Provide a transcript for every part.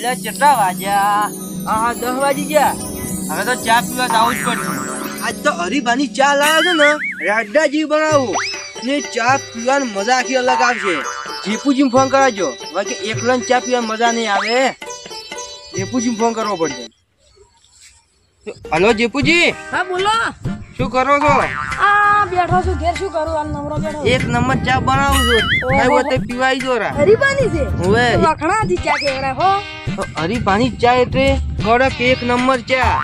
એટલે કેટલા વાગ્યા? હા 10 વાગી ગયા. હવે તો ચા પીવા જવું જ પડશે. આજ તો હરીભાની ચા લાવ્યા છે ને રાડા જેવી બનાવું ને ચા પીવાની મજા આખી અલગ આવશે. જેપુજી ફોન કરાજો, બાકી એકલો ચા પીવાની મજા નહીં આવે. જેપુજી ફોન કરવો પડશે. હલો જેપુજી. હા બોલો. શું કરો છો? આ બેઠો છું ઘેર. શું કરું? આ નવરો બેઠો. એક નંબર ચા બનાવું છું. આવો તે પીવાઈ જો રા. હરીબાની છે. ઓએ વખણાથી ચા કેવડા હો. હરીબાની ચા એટલે કડક એક નંબર ચા.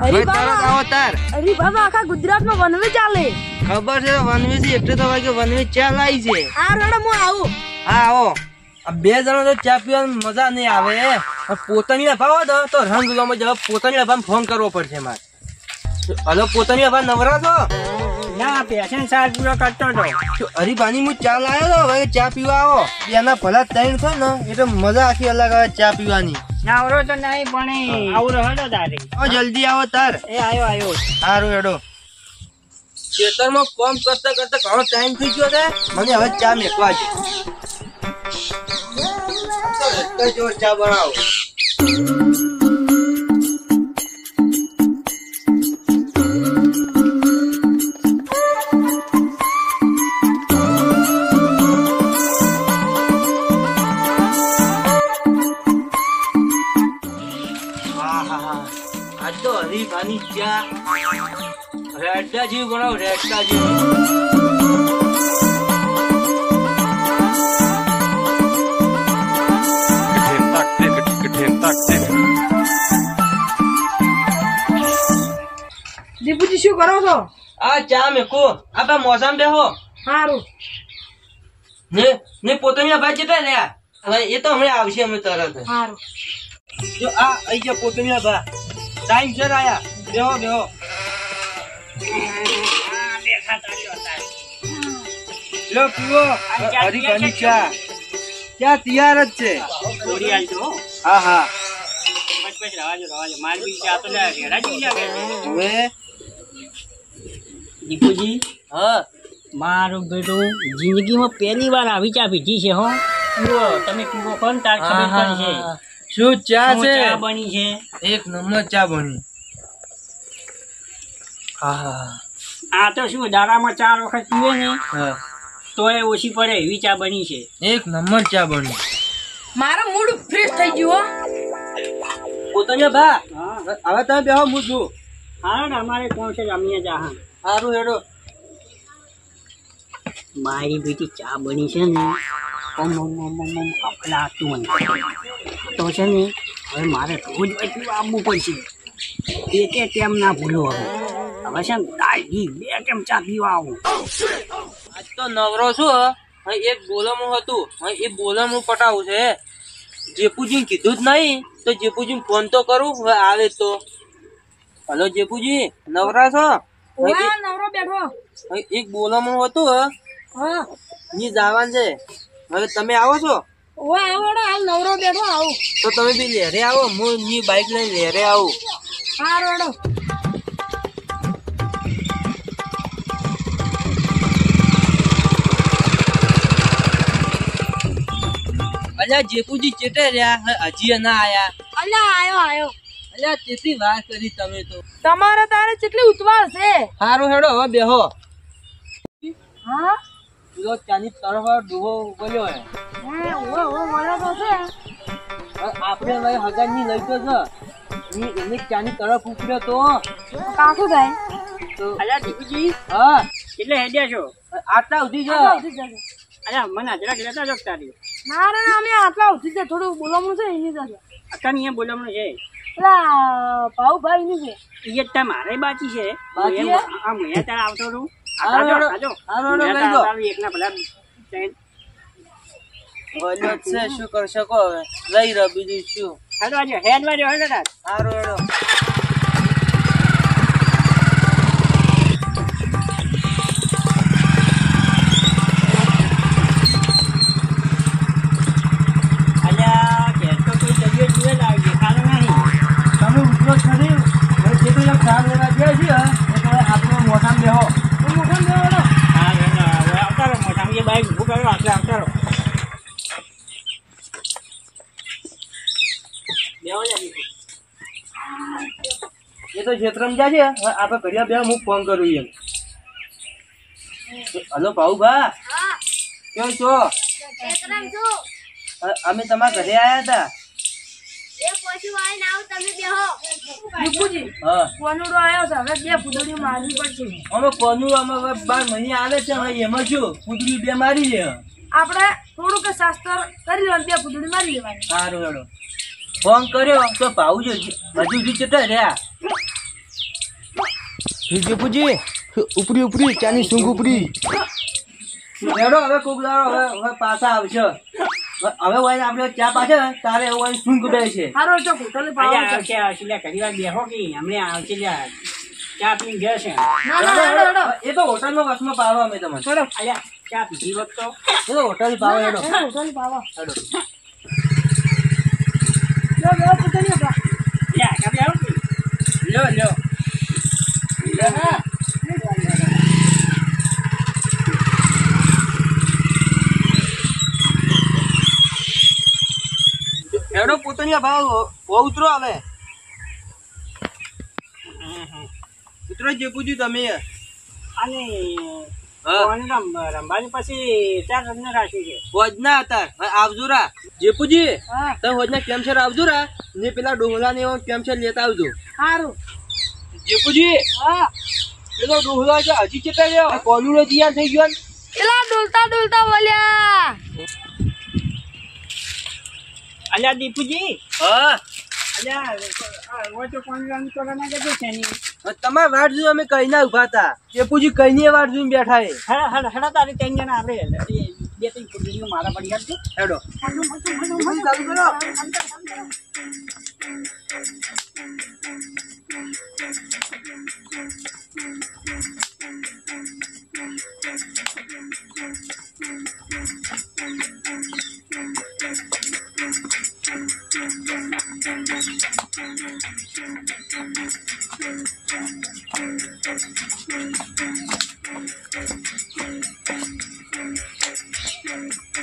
હરીબા આખા ગુજરાતમાં વનવે ચાલે. ખબર છે વનવે છે એટલે તો વાગે વનવે ચા લાવી છે. આ રડો હું આવું. હા આવો. આ બે જણા તો ચા પીવાની મજા નહીં આવે. પોતાની ભાવ દો તો રંગ ગમે જવા પોતાની ભાવ ફોન કરવો પડશે મારે. હલો પોતાની ભાવ નવરા છો? ના પેશન સાલ પૂરો કરતો હતો. હરીબાની હું ચા લાવ્યો તો હવે ચા પીવા આવો. એના ભલા ત્રણ છે ને એટલે મજા આખી અલગ આવે ચા પીવાની. નવરો તો નહીં પણ આવું રહો તારે. જલ્દી આવો તાર. એ આવ્યો. સારું હેડો. ખેતરમાં કામ કરતા કરતા ઘણો ટાઈમ થઈ ગયો છે. મને હવે ચા મેકવા છે. ચા બનાવો. આજ તો હરીફાની ચા રેડા જેવી બનાવો. રેડા જેવી. દીપુજી શું કરો છો? આ ચા મેકો. આ મોસમ બેહો. સારું. ને પોતાની ભાઈ કેટલા રહ્યા? હવે એ તો હમણાં આવશે અમે તરત. સારું. જો આ આઈ ગયા પોતાની ભા. ટાઈમ સર આયા. બેહો બેહો. લો પીવો હરીફાની ચા. ચા તૈયાર જ છે. હા હા. હવે દીપુજી હા મારું બેટું જિંદગીમાં પહેલી વાર આવી ચા પીધી છે. હો પીવો તમે પીવો કોણ તાર ખબર પડશે. શું ચા છે? ચા બની છે એક નંબર ચા બની. હા આ તો શું દાડામાં 4 વખત પીવે ને હા તો એ ઓછી પડે એવી ચા બની છે. એક નંબર ચા બની. મારો મૂડ ફ્રેશ થઈ ગયો. પોતાની ભા હવે તમે બેહો હું છું. હા ને અમારે કોણ છે રમીએ જા. સારું હેડો. મારી બેટી ચા બની છે ને અફલાતું તો છે ને હવે મારે રોજ પીવા આવવું પડશે. તે કેમ ના ભૂલો. હવે છે ને તાજી 2 ટાઈમ ચા પીવા આવું. આજ તો નવરો છું. એક બોલમું હતું એ બોલમું પટાવું છે. જેપુજી કીધું જ નહીં તો જેપુજી ફોન તો કરું. હવે આવે તો. હલો જેપુજી નવરા છો? નવરો બેઠો. એક બોલમું હતું હા ની જવાનું છે. હવે તમે આવો છો? આવડો હાલ નવરો બેઠો. આવું તો તમે બી લહેરે આવો. હું ની બાઈક લઈને લહેરે આવું. સારું. અલ્યા જેપુજી ચેટે રહ્યા હજી ના આયા? અલ્યા આયો. અલ્યા કેટલી વાત કરી તમે તો. તમારે તારે કેટલી ઉતવાળ છે. સારું હેડો હવે બેહો. હા પેલો ચાની તરફ ડૂહો બોલ્યો હે. આપણે હવે હગાની લઈ તો છે. એને ચાની તરફ ઉપડ્યો તો કાકું થાય તો અલ્યા દીપુજી હા એટલે હેડ્યા છો? આટલા સુધી છે. અલ્યા મને જરાક લેતા જો તારી. ના રે અમે આટલા ઉઠી છે. થોડું બોલવાનું છે એની સાથે. અકાની એ બોલવાનું છે. પેલા ભાઈ ની છે. એ તો મારે બાકી છે. બાકી આ મેં તારે આવતો રહું. એકના ભલા શું કરી શકો હવે. લઈ રહ્યો બીજું શું. હેડ વાજો હેડ. સારું હેડો. અલ્યા કે તો કોઈ જગ્યાએ જુએ લાગે ખાલો નહીં. તમે ઉતરો ખરી જે તો ચાર લેવા ગયા છે એટલે આપણો મોઢામાં બેહો. આવતારો મોટા એ બાઈક ઉભું કરો આપણે આવતારો. તો ક્ષેત્રમાં ગયા છે. હવે આપણે ઘડિયા બે હું ફોન કરું એમ. હલો ભાઉભા, હા કેમ છો? એકદમ છું. અમે તમારા ઘરે આયા હતા. એ પછી આવીને આવ તમે બેહો. દીપુજી હા, કોનુડો આવ્યો છે, હવે બે ફૂદડી મારવી પડશે. અમે કોનું અમે 12 મહિને આવે છે. હવે એમાં શું કુતરી બે મારી લે. આપણે થોડુંક શાસ્ત્ર કરી લો, બે ફૂદડી મારી લેવાની. સારું હેડો. ફોન કર્યો તો ભાઉજો હજુ સુધી ચેટા રહ્યા. દીપુજી ઉપરી ઉપરી ચાની સૂંઘ ઉપરી હેડો. હવે કોક દાડો હવે પાછા આવશે. હવે હોય આપણે ચા પાછે ને તારે એવું હોય સૂંઘ બે છે. હારો તો હોટલે પાવ આવશે આવશે લે ઘડી વાર બેહો કે હમણાં આવશે લે ચા પીને જશે. ના ના હેડો હેડો એ તો હોટલમાં વસમાં પાવા અમે તમને. હેડો અલ્યા ચા પીધી હોત તો એ તો હોટલ પાવા. હેડો હોટલે પાવા. હેડો. લો લો ફૂદડી આપા. લ્યા કાપી આવ લ્યો લ્યો. હા હેડો પોતાની ભાવ ઉતરો. હવે ઉતરો જે પૂછ્યું તમે. અને હા, રંબાની પછી ચાર રન રાખ્યું છે. હોજના હતા. હવે આવજો રા જેપુજી. હા તમે હોજના કેમ્પસર આવજો રા ને પેલા ડોહલા ને કેમ્પસર લેતા આવજો. હારું. જેપુજી હા પેલો ડોહલા છે હજી કેટલા રહ્યો? કોનુડો તૈયાર થઈ ગયો ને? એલા ડોલતા ડોલતા બોલ્યા. અલ્યા દીપુજી હા, અલ્યા તો કોણ રન કરવાના કીધું છે ની તમારે વાટ જોઈ અમે કઈ ના ઉભા હતા. જેપુજી કઈ ની વાટ જોઈને બેઠા એ. હેડા તારી 3 જણા આપણે બે ત્રણ ફૂટડીઓ મારા પડી ગયા છે. હેડો ચાલુ કરો.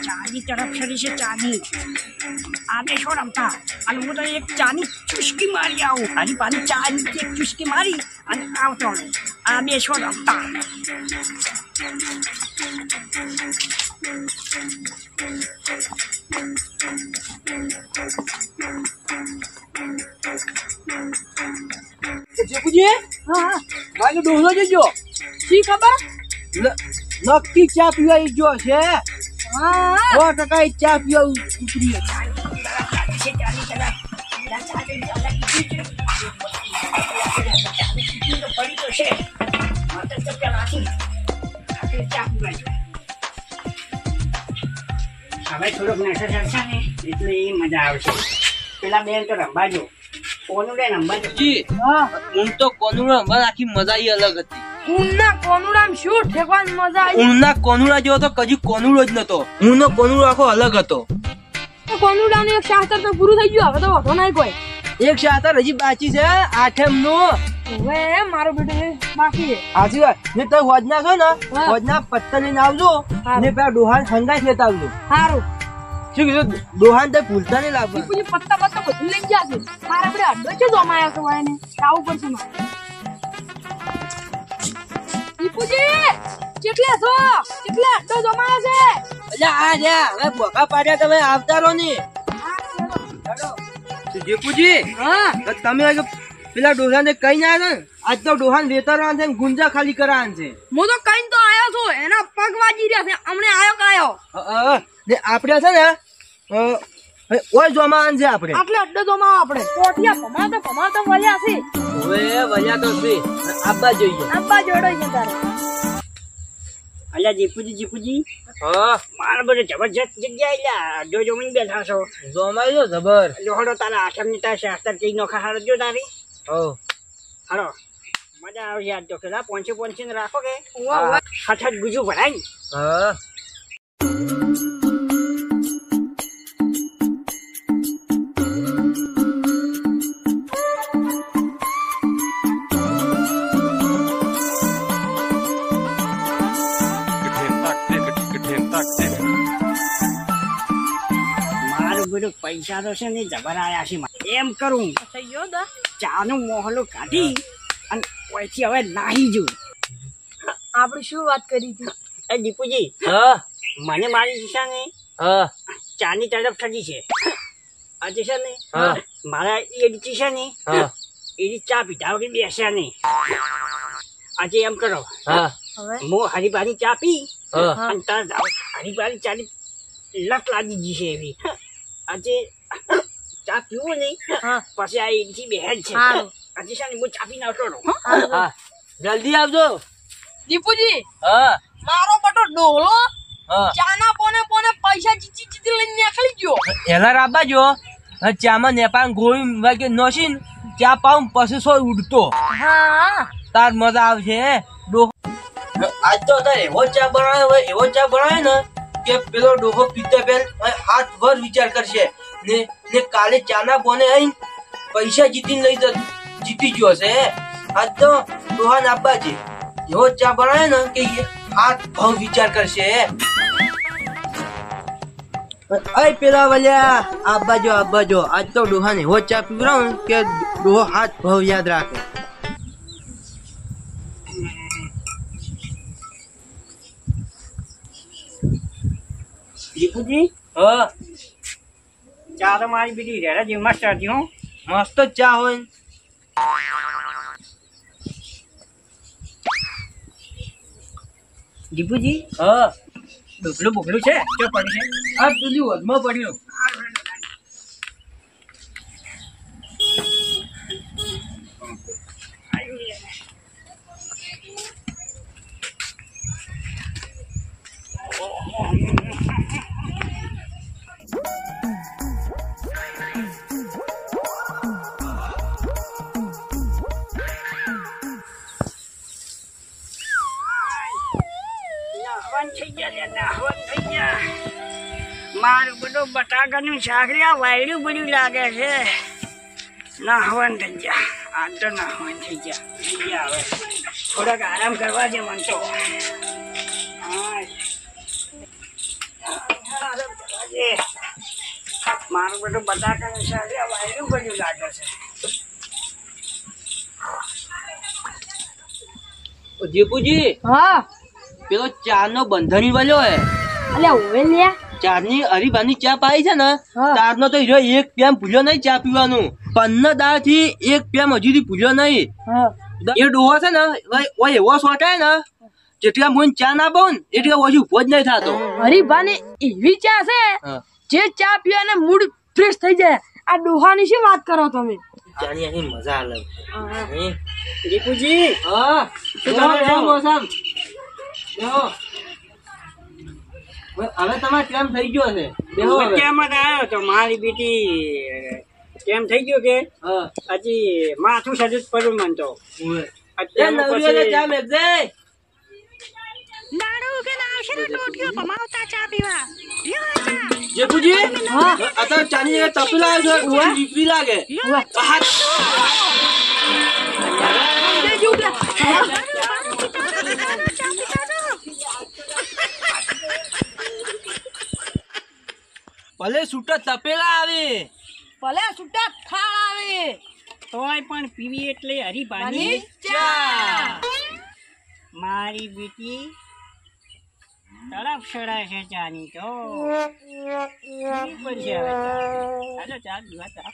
ચાની તરફ છરી છે ચાની આને શું રમતા અને હું તો એક ચાની ચુસ્કી મારી આવું હજી પાછી ચાની એક ચુસ્કી મારી અને આવતો રહું. આ બે શું રમતા જેપુજી હા હા મારો ડોહલો જજો. શી ખબર. નક્કી ચા પીવા ઈ જો છે. હા 100% ઈ ચા પીવા ઉતરી. હવે થોડોક નશો ચડશે ને એટલે એ મજા આવશે. પેલા બેન તો રમવાજો કોનું લે રમવાજો. જી હા હું તો કોનુડા અમાર આખી મજા ઈ અલગ હતી. ઊનના કોનુડામ શું ઠેકવાની મજા આવી. ઊનના કોનુડા જેવો તો કદી કોનુડો જ નતો. ઊનનો કોનુડો આખો અલગ હતો. કોનુડાનું એક શાસ્ત્ર તો પૂરું થઈ ગયું, હવે તો વાંધો નહીં કોઈ. એક શાતર હજી બાકી છે 8મ નું. હવે મારો બેટો બાકી છે. સાચી વાત. ને તમે હોજના છો ને હા. હોજના પત્તર લઈને આવજો હા. ને પેલા ડોહાન હંગાઈ લેતા આવજો. સારું શું કીધું? ડોહાન તો ભૂલતા નહીં લાવવા. દીપુજી પત્તા પત્તા બધું લઈ ગયા છે. મારે આપણે અડ્ડો છે જમાયા તો એને આવું પડશે મારે. દીપુજી કેટલા છો? કેટલા અડ્ડો જમાયા છે? એટલે આ રહ્યા હવે બોકા પાડ્યા તમે આવતા રહો ને. જેપુજી હા તમે આજે પેલા ડોહાને કઈ ના આવ્યા ને આજ તો ડોહાન વેતરવાન છે ને ગુંજા ખાલી કરવાનું છે. હું તો કઈ તો આયો છું, એના પગ વાગી રહ્યા છે. હમણે આયો કાયો ને આપણે છે ને ઓય જમાવાનું છે આપણે. આટલે અડ્ડો જમાવો આપણે. કોઠિયા ભમાતા વળ્યા છે. હવે વયા તો છે આબા જોઈએ. આંબા જોડો છે તારે. અલ્યા જીપુજી હા મારા બધે જબરજસ્ત જગ્યાએ લ્યા જો જમીન બેઠા છો. જમાઈ લો જબર. લોહડો તારા આઠમની તાર શાસ્ત્ર કઈ નોખા હારો જો તારી હો હારો મજા આવશે. આજ તો પેલા 500 રાખો કે વાહ વાહ. હઠ ગુજુ ભરાય. હા મારું બધું પૈસા તો છે ને જબર આયા છે. એમ કરું થઈ ગયો દા. ચાનો મોહલો કાઢી અને ઓયથી હવે નાહી જુ. આપણે શું વાત કરી હતી? એ દીપુજી, હા મને મારી દિશાને હા ચાની તરફ થતી છે. આજે છે ને હા. મારા એડી છે ને હા એની ચા પીધા વગર બેસ્યા નહીં. આજે એમ કરો, હા હવે હું હરીબાની ચા પી હા અને તાર હરીબાની ચાની લત લાગી ગઈ છે એવી. આજે ચા પીવું નહીં, હા પછી આ એડી બેહેજ છે. સારું. આજે છે ને હું ચા પીને આવતો રહું. હા જલ્દી આવજો. દીપુજી, હા મારો બટો ડોલો હા ચાના પોને પોને પૈસા જીતી જીતી લઈને નીકળી ગયો. એલા રાબા જો ચામાં નેપાળ ગોળી વાગે નોશીન ચા પાઉં પછી સો ઉડતો હા તાર મજા આવશે. આજ તો એવો ચા બનાવે ને કે પેલો ડોહો પીતો પેલ હાથ ભર વિચાર કરશે ને કાલે ચાના બોને આઈ પૈસા જીતી ગયો છે. આજ તો ડોહા ના આબા છે એવો ચા બનાવે ને કે હાથ ભર વિચાર કરશે. અય પેલા વલ્યા આબા જો આજ તો ડોહા ને એવો ચા પીવડાવું કે ડોહો હાથ ભવ યાદ રાખે. દીપુજી, હા ચા તો મારી બીજી રેડા જેવી મસ્ત હતી હું. મસ્ત ચા હોય. દીપુજી, હા ડોકલું બોકલું છે જો પડી છે. આ પેલી વધમાં પડ્યું. નાહવાન થઈ ગયા લે, નાહવાન થઈ ગયા. મારું બધું બટાકાનું શાક રે, આ વાયડું બધું લાગે છે. નાહવાન થઈ ગયા, આ તો નાહવાન થઈ ગયા. હવે થોડાક આરામ કરવા દે મન તો. આરામ કરવા દે. મારું બધું બટાકાનું શાક રે, આ વાયડું બધું લાગે છે. જીપુજી હા પેલો ચા નો બંધણી વાળો હે અલ્યા ઓવે લે ચારની હરીબાની ચા પાઈ છે ને હા. તારનો તો હીરો એક પેમ ભૂલ્યો નહીં ચા પીવાનું. 15 દાડા થી એક પેમ હજુ સુધી ભૂલ્યો નહીં. હા એ ડોહો છે ને ઓય એવો સોટાય ને જેટલા મને ચા ના પાઉં ને એટલા ઓછી ઉભો જ નહીં થતો. હરીભાને એવી ચા છે હા. જે ચા પીવાને મૂડ ફ્રેશ થઈ જાય. આ ડોહાની શું વાત કરો તમે? ચાની આની મજા અલગ. હે? દીપુજી, હા શું ચાલે છે? મોસમ બેહો. હવે તમારે કેમ થઈ ગયો છે? બેહો હવે. કેમ જ આવ્યો તો મારી બેટી કેમ થઈ ગયો કે હા હજી માથું સજુ પડ્યું મન તો. ઓય. અત્યારે એ નવરીઓને પછી- ચા મેકજે. જેઠુજી, હા અત્યારે ચાની જગ્યાએ તપેલા આવ્યો છે. કોઈ દીકરી લાગે. હાથ. ભલે છૂટા તપેલા આવે. ભલે છૂટા થાળ આવે તોય પણ પીવી એટલે હરીબાની અને ચા. મારી બેટી તરફ સડાય છે ચાની તો પીવી પડશે હવે ચા. ચાલો ચા પીવા ચા.